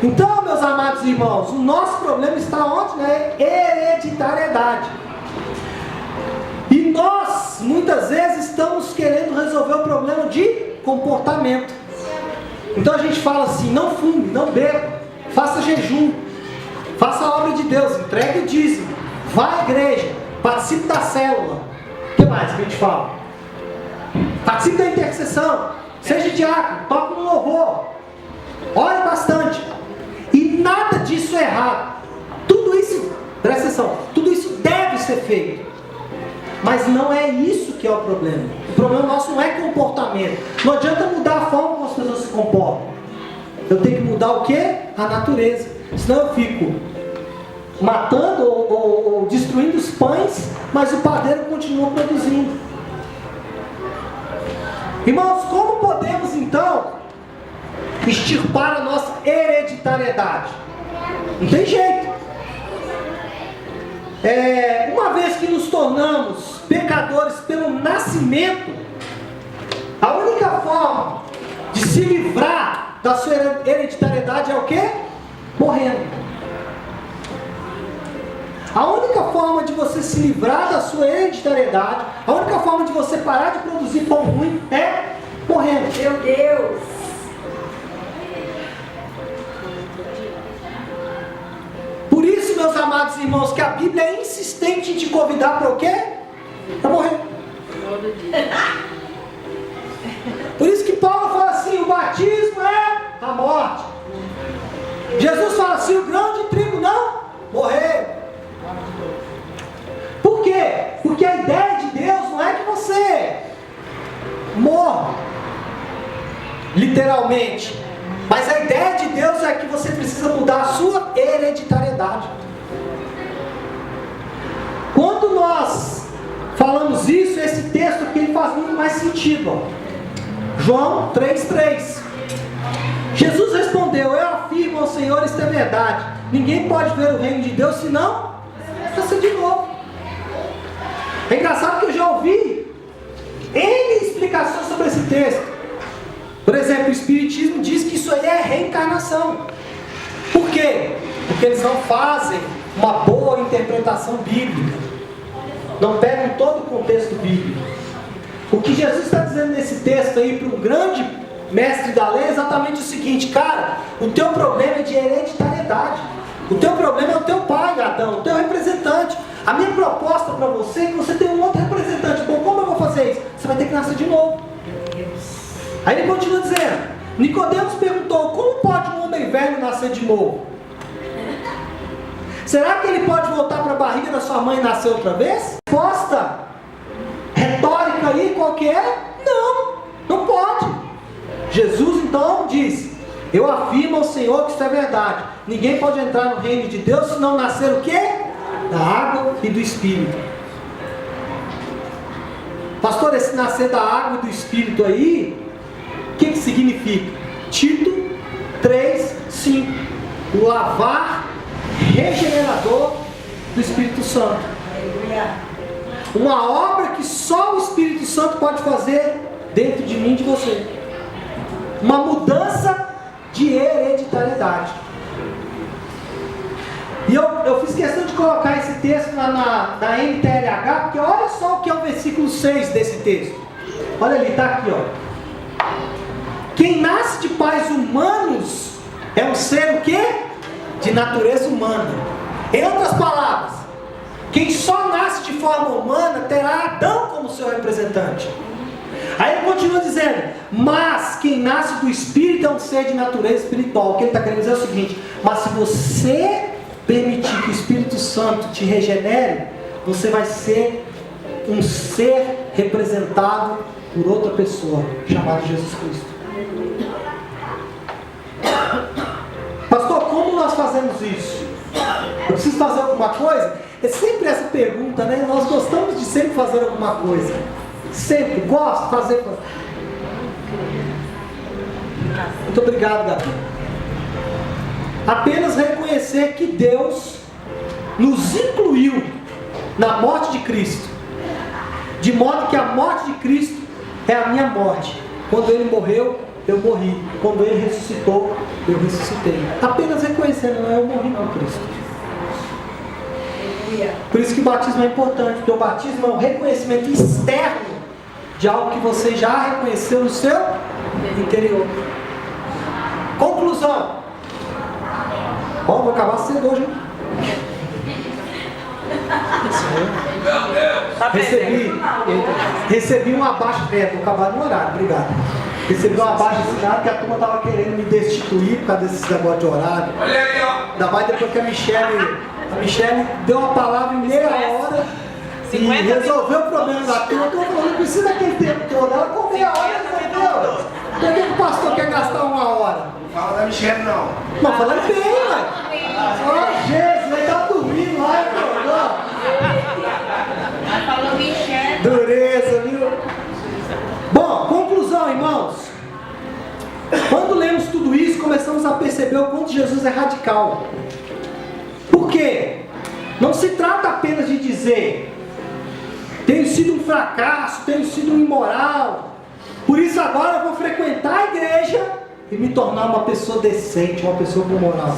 Então, meus amados irmãos, o nosso problema está onde? Na hereditariedade. E nós, muitas vezes, estamos querendo resolver o problema de comportamento. Então a gente fala assim, não fume, não beba, faça jejum, faça a obra de Deus, entregue o dízimo, vá à igreja, participe da célula. O que mais que a gente fala? Participe da intercessão, seja diácono, toque no louvor, ore bastante. E nada disso é errado. Tudo isso, presta atenção, tudo isso deve ser feito. Mas não é isso que é o problema. O problema nosso não é comportamento. Não adianta mudar a forma como as pessoas se comportam. Eu tenho que mudar o quê? A natureza. Senão eu fico matando ou destruindo os pães, mas o padeiro continua produzindo. Irmãos, como podemos então extirpar a nossa hereditariedade? Não tem jeito. Uma vez que nos tornamos pecadores pelo nascimento, a única forma de se livrar da sua hereditariedade é o quê? Morrendo. A única forma de você se livrar da sua hereditariedade, a única forma de você parar de produzir pão ruim é morrendo. Meu Deus! Por isso, meus amados irmãos, que a Bíblia é insistente em te convidar para o quê? Para morrer. Por isso que Paulo fala assim, o batismo é a morte. Jesus fala assim, o grão de trigo não morrer. Por quê? Porque a ideia de Deus não é que você morra, literalmente. Mas a ideia de Deus é que você precisa mudar a sua hereditariedade. Quando nós falamos isso, esse texto aqui ele faz muito mais sentido. Ó. João 3,3. Jesus respondeu, eu afirmo ao Senhor, isto é verdade. Ninguém pode ver o reino de Deus senão nascer de novo. É engraçado que eu já ouvi N explicações sobre esse texto. Por exemplo, o Espiritismo diz que isso aí é reencarnação. Por quê? Porque eles não fazem uma boa interpretação bíblica. Não pegam todo o contexto bíblico. O que Jesus está dizendo nesse texto aí para um grande mestre da lei é exatamente o seguinte, cara, o teu problema é de hereditariedade. O teu problema é o teu pai, Adão, o teu representante. A minha proposta para você é que você tenha um outro representante. Bom, como eu vou fazer isso? Você vai ter que nascer de novo. Aí ele continua dizendo, Nicodemos perguntou, como pode um homem velho nascer de novo? Será que ele pode voltar para a barriga da sua mãe e nascer outra vez? Resposta retórica aí, qual que é? Não, não pode. Jesus então disse, eu afirmo ao Senhor que isso é verdade. Ninguém pode entrar no reino de Deus se não nascer o quê? Da água e do Espírito. Pastor, esse nascer da água e do Espírito aí, o que significa? Tito 3:5. O lavar regenerador do Espírito Santo. Uma obra que só o Espírito Santo pode fazer dentro de mim e de você. Uma mudança de hereditariedade. E eu fiz questão de colocar esse texto na NTLH, porque olha só o que é o versículo 6 desse texto. Olha ali, está aqui, ó. Quem nasce de pais humanos é um ser o quê? De natureza humana. Em outras palavras, quem só nasce de forma humana terá Adão como seu representante. Aí ele continua dizendo, mas quem nasce do Espírito é um ser de natureza espiritual. O que ele está querendo dizer é o seguinte: mas se você permitir que o Espírito Santo te regenere, você vai ser um ser representado por outra pessoa, chamada Jesus Cristo. Pastor, como nós fazemos isso? Eu preciso fazer alguma coisa? É sempre essa pergunta, né? Nós gostamos de sempre fazer alguma coisa. Sempre, gosto de fazer. Muito obrigado, Gabi. Apenas reconhecer que Deus nos incluiu na morte de Cristo, de modo que a morte de Cristo é a minha morte. Quando Ele morreu, eu morri. Quando Ele ressuscitou, eu ressuscitei. Apenas reconhecendo, não, eu morri com Cristo. Por isso que o batismo é importante, porque o batismo é um reconhecimento externo de algo que você já reconheceu no seu interior. Conclusão. Ó, vou acabar cedo hoje, hein? Recebi um abaixo, vou acabar no horário, obrigado. Recebi um abaixo assinado que a turma estava querendo me destituir por causa desses negócios de horário. Olha aí, ó. Ainda mais depois que a Michele deu uma palavra em meia hora e resolveu o problema da turma. Eu estou falando, não precisa daquele tempo todo, ela com meia hora resolveu. Por que o pastor quer gastar uma hora? Não fala da Michele, não. Não, falando bem, ué. Ó, Jesus, ele tá dormindo lá, acordou. Falou Michele. Dureza, viu? Bom, conclusão, irmãos. Quando lemos tudo isso, começamos a perceber o quanto Jesus é radical. Por quê? Não se trata apenas de dizer: tenho sido um fracasso, tenho sido um imoral, por isso agora eu vou frequentar a igreja e me tornar uma pessoa decente, uma pessoa com moral.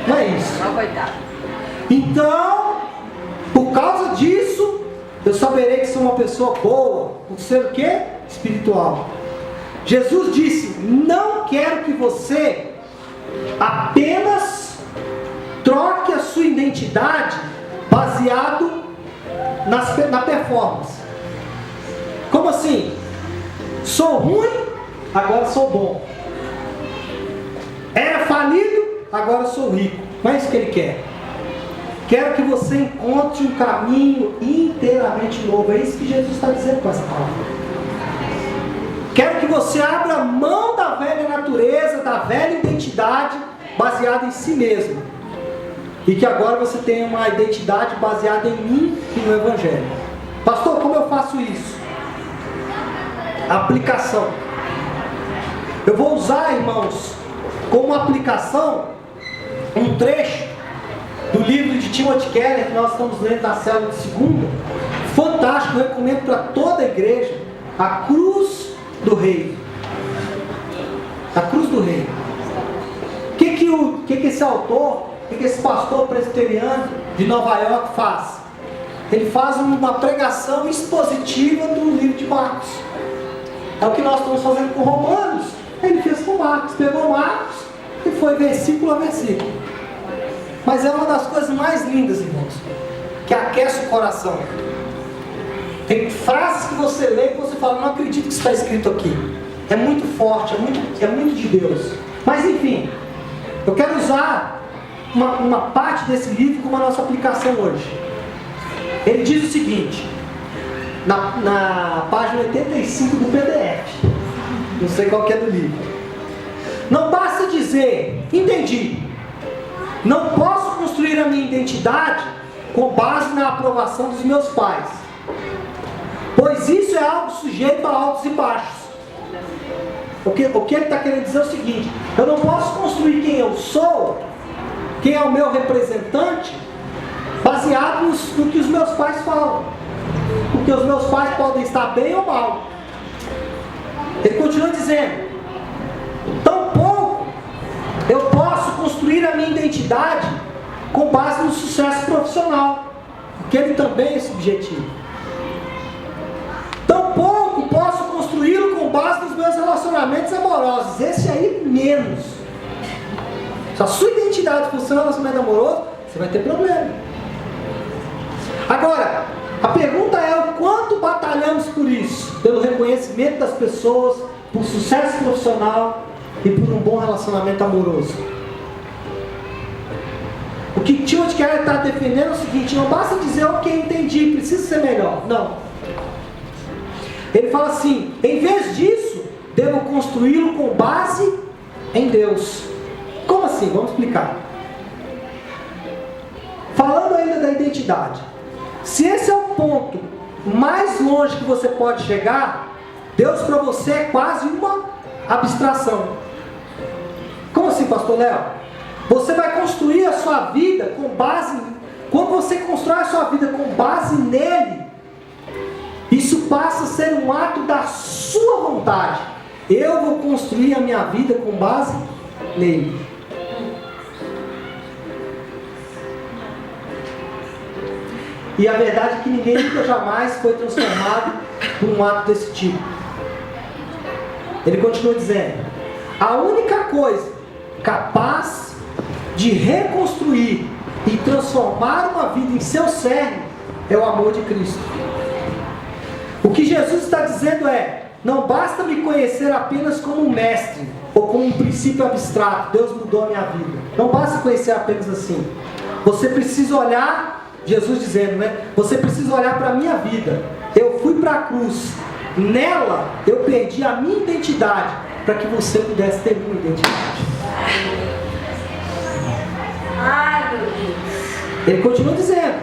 Não é isso. Não, coitado. Então, por causa disso, eu saberei que sou uma pessoa boa, por ser o quê? Espiritual. Jesus disse: não quero que você apenas troque a sua identidade baseado na performance. Como assim? Sou ruim, agora sou bom. Era falido, agora sou rico. Não é isso que ele quer. Quero que você encontre um caminho inteiramente novo. É isso que Jesus está dizendo com essa palavra. Quero que você abra mão da velha natureza, da velha identidade baseada em si mesmo. E que agora você tenha uma identidade baseada em mim e no Evangelho. Pastor, como eu faço isso? Aplicação. Eu vou usar, irmãos, como aplicação um trecho do livro de Timothy Keller, que nós estamos lendo na célula de segunda. Fantástico, eu recomendo para toda a igreja. A Cruz do Rei. A Cruz do Rei. O que esse autor, o que esse pastor presbiteriano de Nova York faz? Ele faz uma pregação expositiva do livro de Marcos. É o que nós estamos fazendo com Romanos. Ele fez com Marcos. Pegou Marcos e foi versículo a versículo. Mas é uma das coisas mais lindas, irmãos, que aquece o coração. Tem frases que você lê e você fala: não acredito que isso está escrito aqui. É muito forte, é muito de Deus. Mas enfim, eu quero usar uma parte desse livro como a nossa aplicação hoje. Ele diz o seguinte, na página 85 do PDF, não sei qual que é do livro: não basta dizer, entendi, não posso construir a minha identidade com base na aprovação dos meus pais, pois isso é algo sujeito a altos e baixos. O que ele está querendo dizer é o seguinte: eu não posso construir quem eu sou, quem é o meu representante, baseado no que os meus pais falam, porque os meus pais podem estar bem ou mal. Ele continua dizendo: tampouco eu posso construir a minha identidade com base no sucesso profissional, porque ele também é subjetivo. Tampouco posso construir com base nos meus relacionamentos amorosos. Esse aí menos. Se a sua identidade for seu relacionamento amoroso, você vai ter problema. Agora, a pergunta é o quanto batalhamos por isso? Pelo reconhecimento das pessoas, por sucesso profissional e por um bom relacionamento amoroso. O que Timothy Keller está defendendo é o seguinte: não basta dizer, ok, entendi, preciso ser melhor. Não. Ele fala assim: em vez disso, devo construí-lo com base em Deus. Como assim? Vamos explicar. Falando ainda da identidade. Se esse é o ponto mais longe que você pode chegar, Deus para você é quase uma abstração. Como assim, pastor Léo? Você vai construir a sua vida com base... Quando você constrói a sua vida com base nele, isso passa a ser um ato da sua vontade. Eu vou construir a minha vida com base nele. E a verdade é que ninguém nunca jamais foi transformado por um ato desse tipo. Ele continua dizendo: a única coisa capaz de reconstruir e transformar uma vida em seu cerne é o amor de Cristo. O que Jesus está dizendo é: não basta me conhecer apenas como um mestre ou como um princípio abstrato. Deus mudou a minha vida. Não basta conhecer apenas assim. Você precisa olhar, Jesus dizendo, né? Você precisa olhar para a minha vida. Eu fui para a cruz. Nela eu perdi a minha identidade para que você pudesse ter uma identidade. Ai, meu Deus. Ele continua dizendo: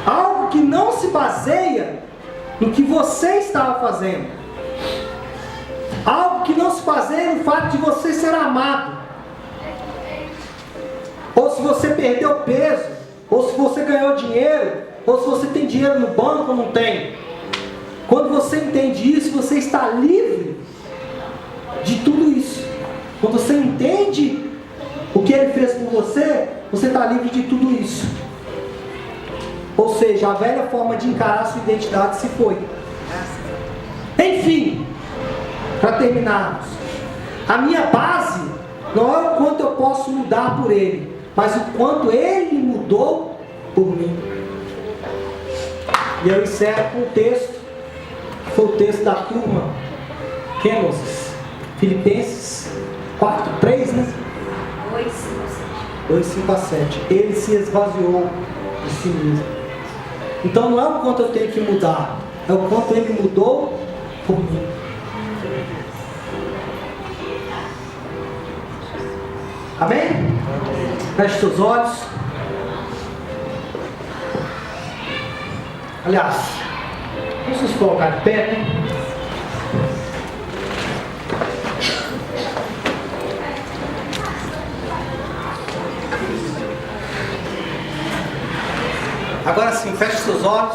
algo que não se baseia no que você estava fazendo. Algo que não se baseia no fato de você ser amado. Ou se você perdeu peso, ou se você ganhou dinheiro, ou se você tem dinheiro no banco ou não tem. Quando você entende isso, você está livre de tudo isso. Quando você entende o que Ele fez por você, você está livre de tudo isso. Ou seja, a velha forma de encarar a sua identidade se foi. Enfim, para terminarmos, a minha base não é o quanto eu posso mudar por Ele, mas o quanto Ele mudou por mim. E eu encerro com um texto, que foi o texto da turma Kenosis, Filipenses 4:3, né? 2:5-7. Ele se esvaziou de si mesmo. Então não é o quanto eu tenho que mudar, é o quanto Ele mudou por mim. Amém? Feche seus olhos. Aliás, vamos nos colocar de pé, né? Agora sim, feche seus olhos.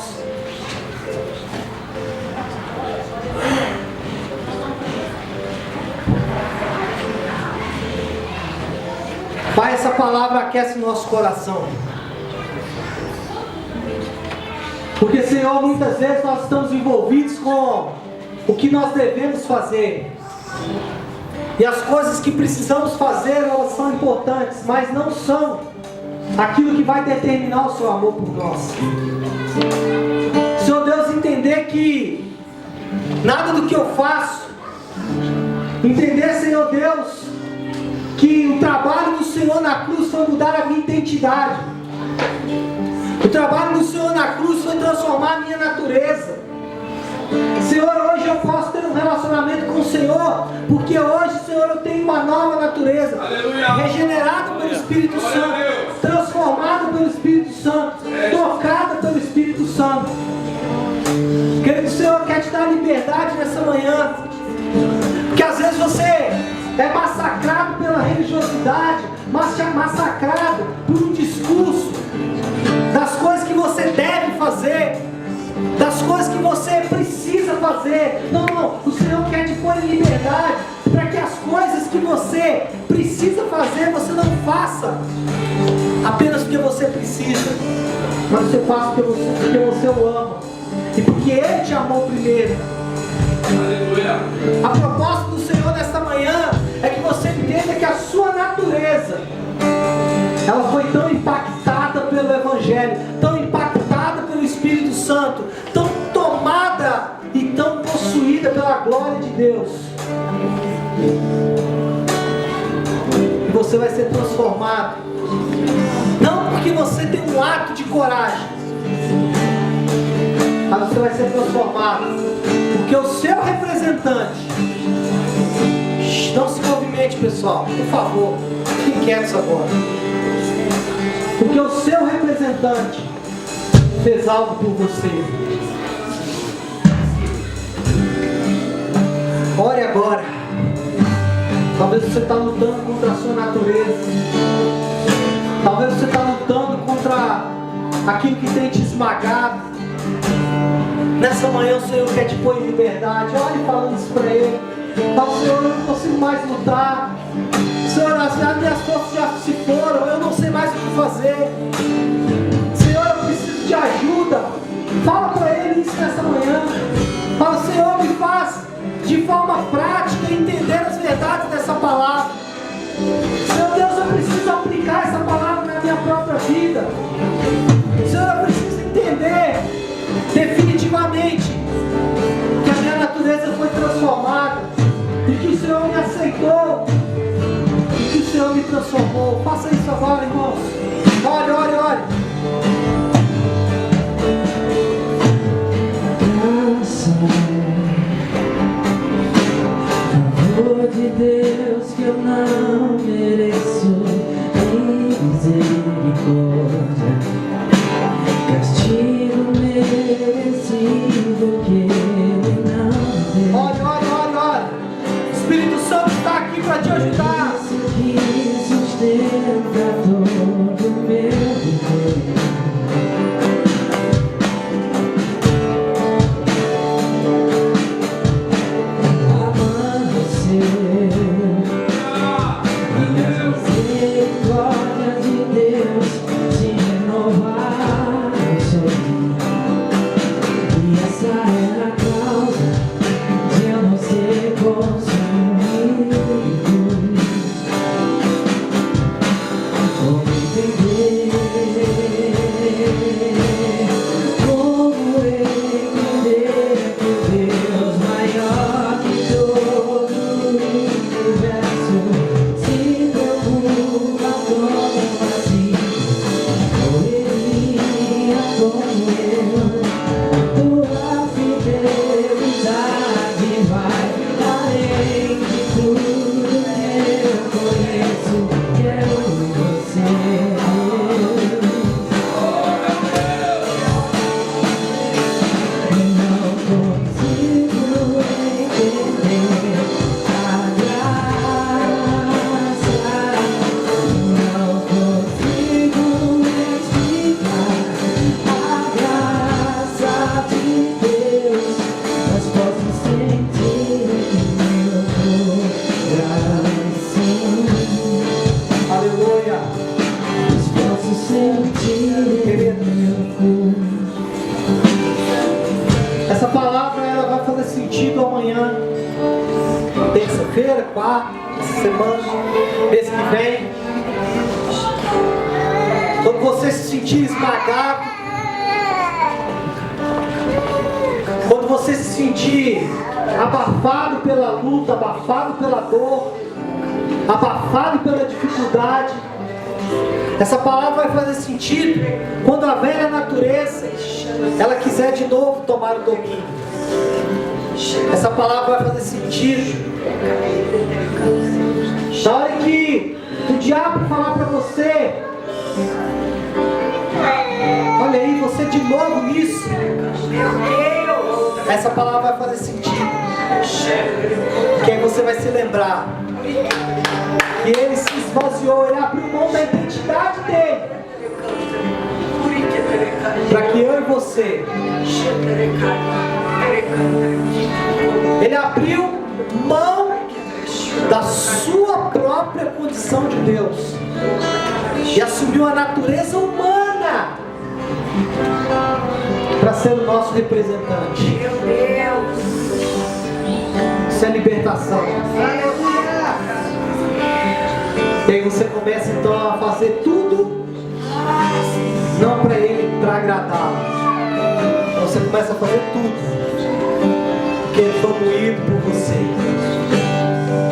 Pai, essa palavra aquece o nosso coração. Porque, Senhor, muitas vezes nós estamos envolvidos com o que nós devemos fazer. E as coisas que precisamos fazer, elas são importantes, mas não são aquilo que vai determinar o seu amor por nós. Senhor Deus, entender que nada do que eu faço, entender, Senhor Deus, que o trabalho do Senhor na cruz foi mudar a minha identidade. O trabalho do Senhor na cruz foi transformar a minha natureza. Senhor, hoje eu posso ter um relacionamento com o Senhor, porque hoje, Senhor, eu tenho uma nova natureza. Aleluia. Regenerado pelo Espírito Santo, transformado pelo Espírito Santo, tocada pelo Espírito Santo. Querido, o Senhor quer te dar liberdade nessa manhã, porque às vezes você é massacrado pela religiosidade, massacrado por um discurso das coisas que você deve fazer, das coisas que você precisa fazer. Não, o Senhor quer te pôr em liberdade, para que as coisas que você precisa fazer, você não faça apenas porque você precisa, mas você faça porque você o ama, e porque Ele te amou primeiro. Aleluia. A proposta do Senhor nesta manhã é que você entenda que a sua natureza, ela foi tão impactada pelo Evangelho, tão impactada pelo Espírito Santo, tão tomada e tão possuída pela glória de Deus. E você vai ser transformado. Não porque você tem um ato de coragem, mas você vai ser transformado. Porque o seu representante... Não se movimente, pessoal, por favor. Fiquem quietos agora. Porque o seu representante fez algo por você. Ore agora. Talvez você está lutando contra a sua natureza. Talvez você está lutando contra aquilo que tem te esmagado. Nessa manhã o Senhor quer te pôr em liberdade. Olhe falando isso para Ele. Fala, Senhor, eu não consigo mais lutar. Senhor, as minhas forças já se foram. Eu não sei mais o que fazer. Senhor, eu preciso de ajuda. Fala para Ele isso nessa manhã. Fala, Senhor, me faz de forma prática entender as verdades dessa palavra. Senhor Deus, eu preciso aplicar essa palavra na minha própria vida. Senhor, eu preciso entender definitivamente que a minha natureza foi transformada e que o Senhor me aceitou e que o Senhor me transformou. Faça isso agora, irmãos. Ore, ore, ore. Amor de Deus que eu não mereço, em misericórdia, castigo merecido que Ele não deu. Ore, ore, ore, ore. O Espírito Santo está aqui para te ajudar. Isso que sustenta todo o meu viver. Essa palavra ela vai fazer sentido amanhã, terça-feira, quarta, essa semana, mês que vem. Quando você se sentir esmagado, quando você se sentir abafado pela luta, abafado pela dor, abafado pela dificuldade, essa palavra vai fazer sentido quando a velha natureza ela quiser de novo tomar o domínio. Essa palavra vai fazer sentido na hora que o diabo falar para você: olha aí, você de novo nisso. Essa palavra vai fazer sentido, que aí você vai se lembrar que ele se esvaziou, ele abriu mão da identidade dele, para que eu e você, ele abriu mão da sua própria condição de Deus e assumiu a natureza humana para ser o nosso representante. libertação. E aí você começa então a fazer tudo, não para Ele, para agradá-lo. Então você começa a fazer tudo, porque Ele foi moído por você.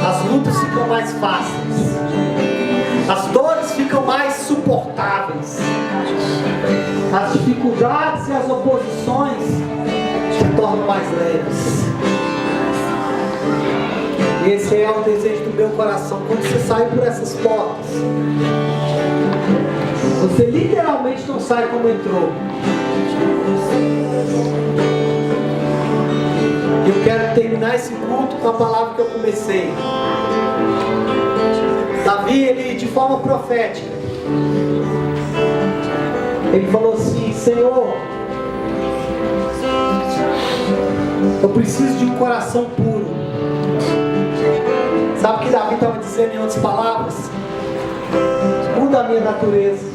As lutas ficam mais fáceis, as dores ficam mais suportáveis, as dificuldades e as oposições se tornam mais leves. E esse é o desejo do meu coração. Quando você sai por essas portas, você literalmente não sai como entrou. Eu quero terminar esse culto com a palavra que eu comecei. Davi, ele de forma profética, ele falou assim: Senhor, eu preciso de um coração puro. Sabe o que Davi estava dizendo em outras palavras? Muda a minha natureza.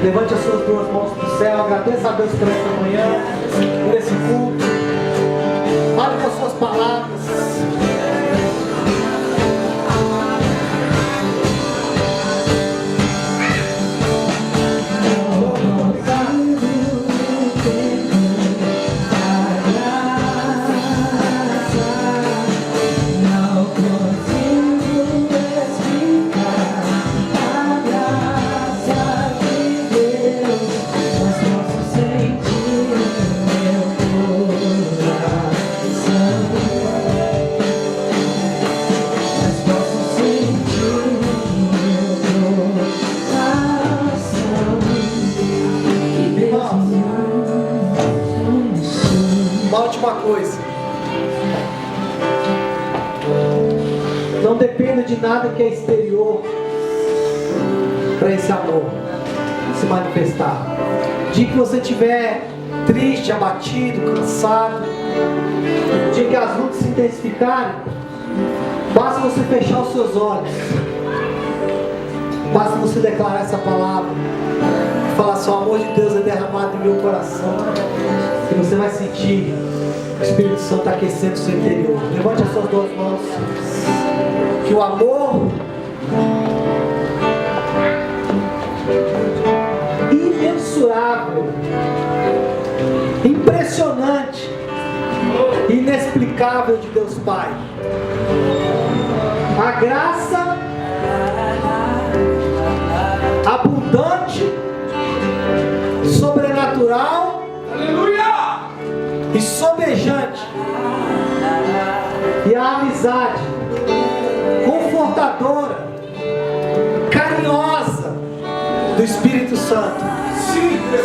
Levante as suas duas mãos para o céu. Agradeça a Deus por essa manhã, por esse culto. Fale com as suas palavras. Uma coisa, não dependa de nada que é exterior para esse amor se manifestar. O dia que você estiver triste, abatido, cansado, o dia que as lutas se intensificarem, basta você fechar os seus olhos, basta você declarar essa palavra e falar assim: o amor de Deus é derramado em meu coração, e você vai sentir o Espírito Santo aquecendo o seu interior. Levante as suas duas mãos. Que o amor imensurável, impressionante, inexplicável de Deus Pai, a graça abundante, sobrenatural, Aleluia! e sobejante, e a amizade confortadora, carinhosa do Espírito Santo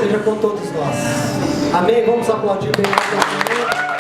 seja com todos nós. Amém? Vamos aplaudir bem.